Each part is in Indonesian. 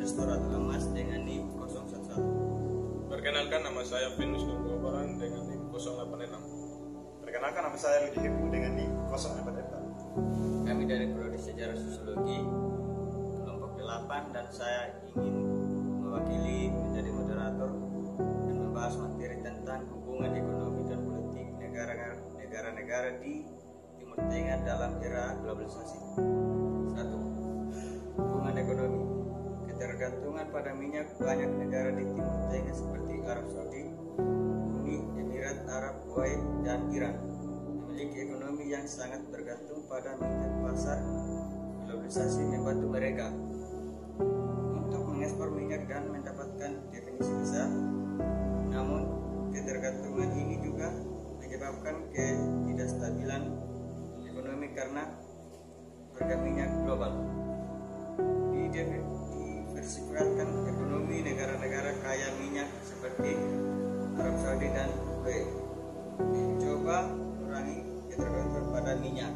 Restoran Emas dengan NIM 011. Perkenalkan, nama saya Venus Nurgobaran dengan NIM 086. Perkenalkan, nama saya Rudi Hebu dengan NIM 044. Kami dari Prodi Sejarah Sosiologi kelompok 8 dan saya ingin mewakili menjadi moderator dan membahas materi tentang hubungan ekonomi dan politik negara-negara di Timur Tengah dalam era globalisasi. 1. Hubungan ekonomi. Ketergantungan pada minyak banyak negara di Timur Tengah seperti Arab Saudi, Uni Emirat Arab, Kuwait, dan Iran memiliki ekonomi yang sangat bergantung pada minyak. Pasar globalisasi membantu mereka untuk mengekspor minyak dan mendapatkan definisi besar. Namun, ketergantungan ini juga menyebabkan ketidakstabilan ekonomi karena harga minyak global. Diversifikasikan ekonomi negara-negara kaya minyak seperti Arab Saudi dan Kuwait mencoba mengurangi ketergantungan pada minyak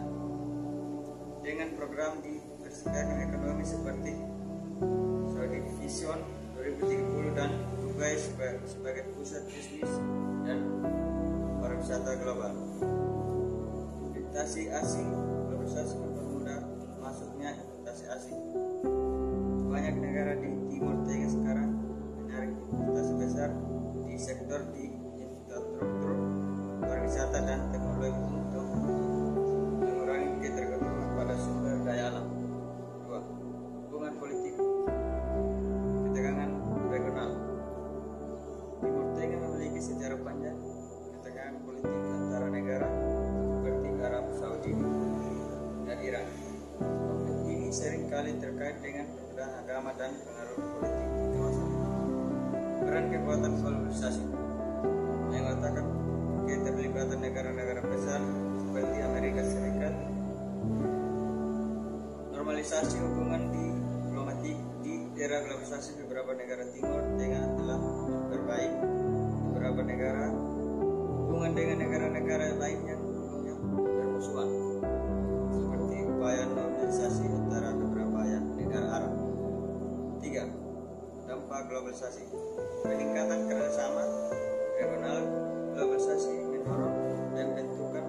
dengan program diversifikasi ekonomi seperti Saudi Vision 2030 dan Dubai sebagai pusat bisnis dan pariwisata global. Investasi asing. Globalisasi mempermudah masuknya investasi asing. Banyak negara di Timur Tengah sekarang menarik investasi besar di sektor di infrastruktur, pariwisata dan teknologi untuk mengurangi ketergantungan pada sumber daya alam. 2. Hubungan politik. Ketegangan regional. Timur Tengah memiliki sejarah panjang ketegangan politik antara negara seperti Arab Saudi dan Iran. Konflik ini seringkali terkait dengan perbedaan agama dan pengaruh politik di kawasan. Peran kekuatan globalisasi mengatakan keterlibatan negara-negara besar seperti Amerika Serikat. Normalisasi hubungan diplomatik di era globalisasi. Beberapa negara Timur Tengah telah memperbaiki beberapa negara hubungan dengan negara-negara lain yang sebelumnya bermusuhan, seperti upaya normalisasi antara beberapa negara Arab. 3. Dampak globalisasi. Peningkatan kerjasama regional. Globalisasi mendorong pembentukan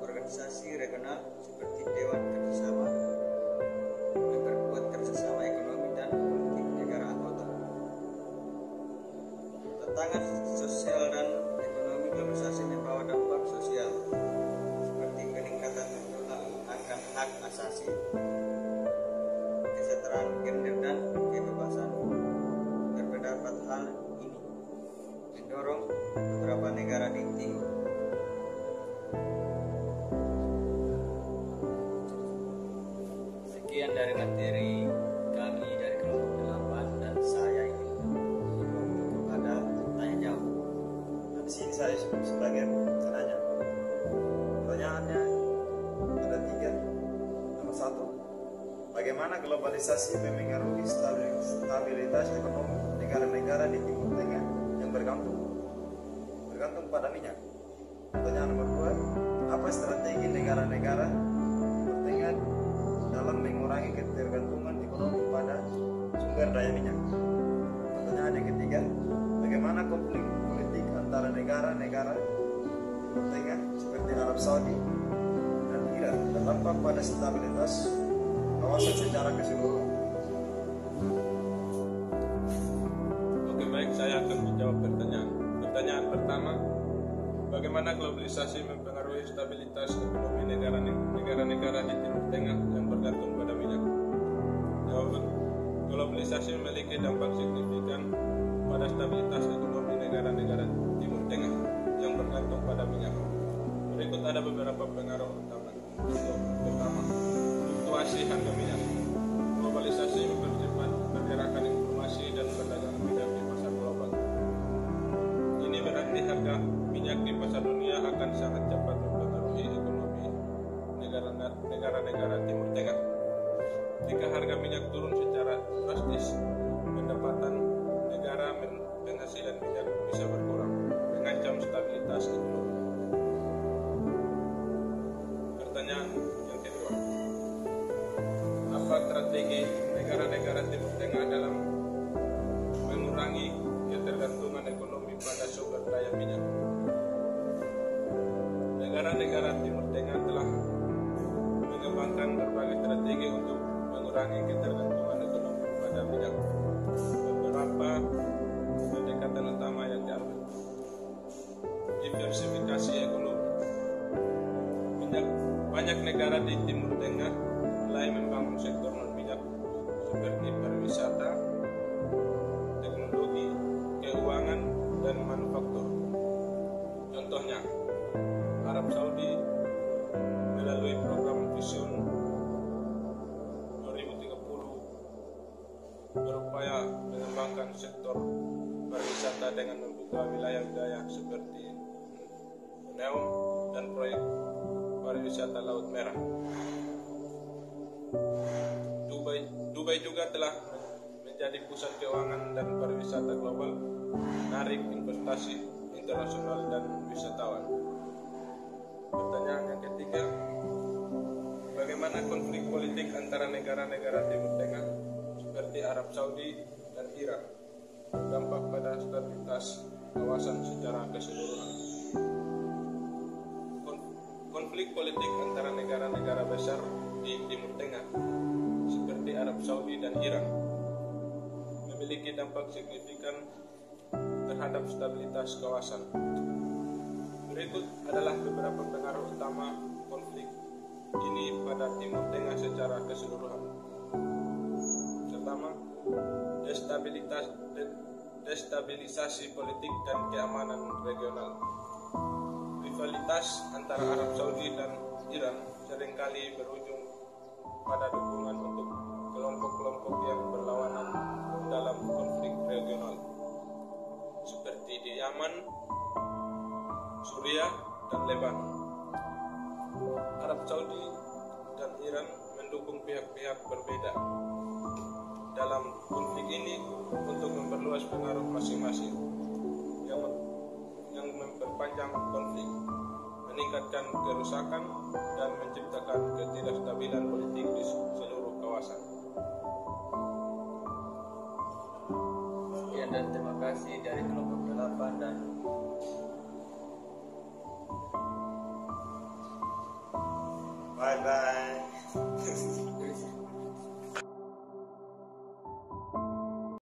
organisasi regional seperti Dewan Kerjasama, memperkuat kerjasama ekonomi dan politik negara anggota. Tantangan sosial dan ekonomi. Globalisasi membawa dampak sosial seperti peningkatan tuntutan akan hak asasi, kesetaraan gender dan kebebasan berpendapat. Hal ini mendorong beberapa negara di timur. Sekian dari materi kami dari kelompok 8 dan saya ingin kepada tanya jawab. Di sini saya sebagai penanya. Pertanyaannya ada 3. Nomor 1, bagaimana globalisasi memengaruhi stabilitas ekonomi negara-negara di Timur Tengah yang bergantung pada minyak? Pertanyaan nomor 2, apa strategi negara-negara Timur Tengah dalam mengurangi ketergantungan ekonomi pada sumber daya minyak? Pertanyaan yang ketiga, bagaimana konflik politik antara negara-negara Timur Tengah seperti Arab Saudi dan Iran berdampak pada stabilitas kawasan secara keseluruhan? Oke, baik, saya akan menjawab pertanyaan. Pertanyaan pertama, bagaimana globalisasi mempengaruhi stabilitas ekonomi negara-negara di Timur Tengah yang bergantung pada minyak? Jawaban, globalisasi memiliki dampak signifikan pada stabilitas ekonomi negara-negara Timur Tengah yang bergantung pada minyak. Berikut ada beberapa pengaruh utama. Pertama, fluktuasi harga minyak. Globalisasi mempercepat pergerakan informasi dan perdagangan minyak di pasar global. Ini berarti harga minyak di pasar dunia akan sangat cepat mempengaruhi ekonomi negara-negara Timur Tengah. Jika harga minyak turun secara drastis, pendapatan negara penghasilan minyak bisa berkurang, mengancam stabilitas ekonomi. Pertanyaan yang kedua, apa strategi negara-negara Timur Tengah dalam negara-negara Timur Tengah telah mengembangkan berbagai strategi untuk mengurangi ketergantungan ekonomi pada minyak. Beberapa pendekatan utama yang diambil: diversifikasi ekonomi. Banyak negara di Timur Tengah mulai membangun sektor non-minyak seperti pariwisata, teknologi, keuangan, dan manufaktur. Contohnya, Arab Saudi melalui program Vision 2030 berupaya mengembangkan sektor pariwisata dengan membuka wilayah-wilayah seperti Neom dan proyek pariwisata Laut Merah. Dubai juga telah menjadi pusat keuangan dan pariwisata global, menarik investasi internasional dan wisatawan. Pertanyaan yang ketiga, bagaimana konflik politik antara negara-negara Timur Tengah seperti Arab Saudi dan Iran berdampak pada stabilitas kawasan secara keseluruhan? Konflik politik antara negara-negara besar di Timur Tengah seperti Arab Saudi dan Iran memiliki dampak signifikan terhadap stabilitas kawasan. Berikut adalah beberapa pengaruh utama konflik ini pada Timur Tengah secara keseluruhan. Pertama, destabilisasi politik dan keamanan regional. Rivalitas antara Arab Saudi dan Iran seringkali berujung pada dukungan untuk kelompok-kelompok yang berlawanan dalam konflik regional, seperti di Yaman, Suriah, dan Lebanon. Arab Saudi dan Iran mendukung pihak-pihak berbeda dalam konflik ini untuk memperluas pengaruh masing-masing, yang memperpanjang konflik, meningkatkan kerusakan, dan menciptakan ketidakstabilan politik di seluruh kawasan. Sekian dan terima kasih dari kelompok 8 dan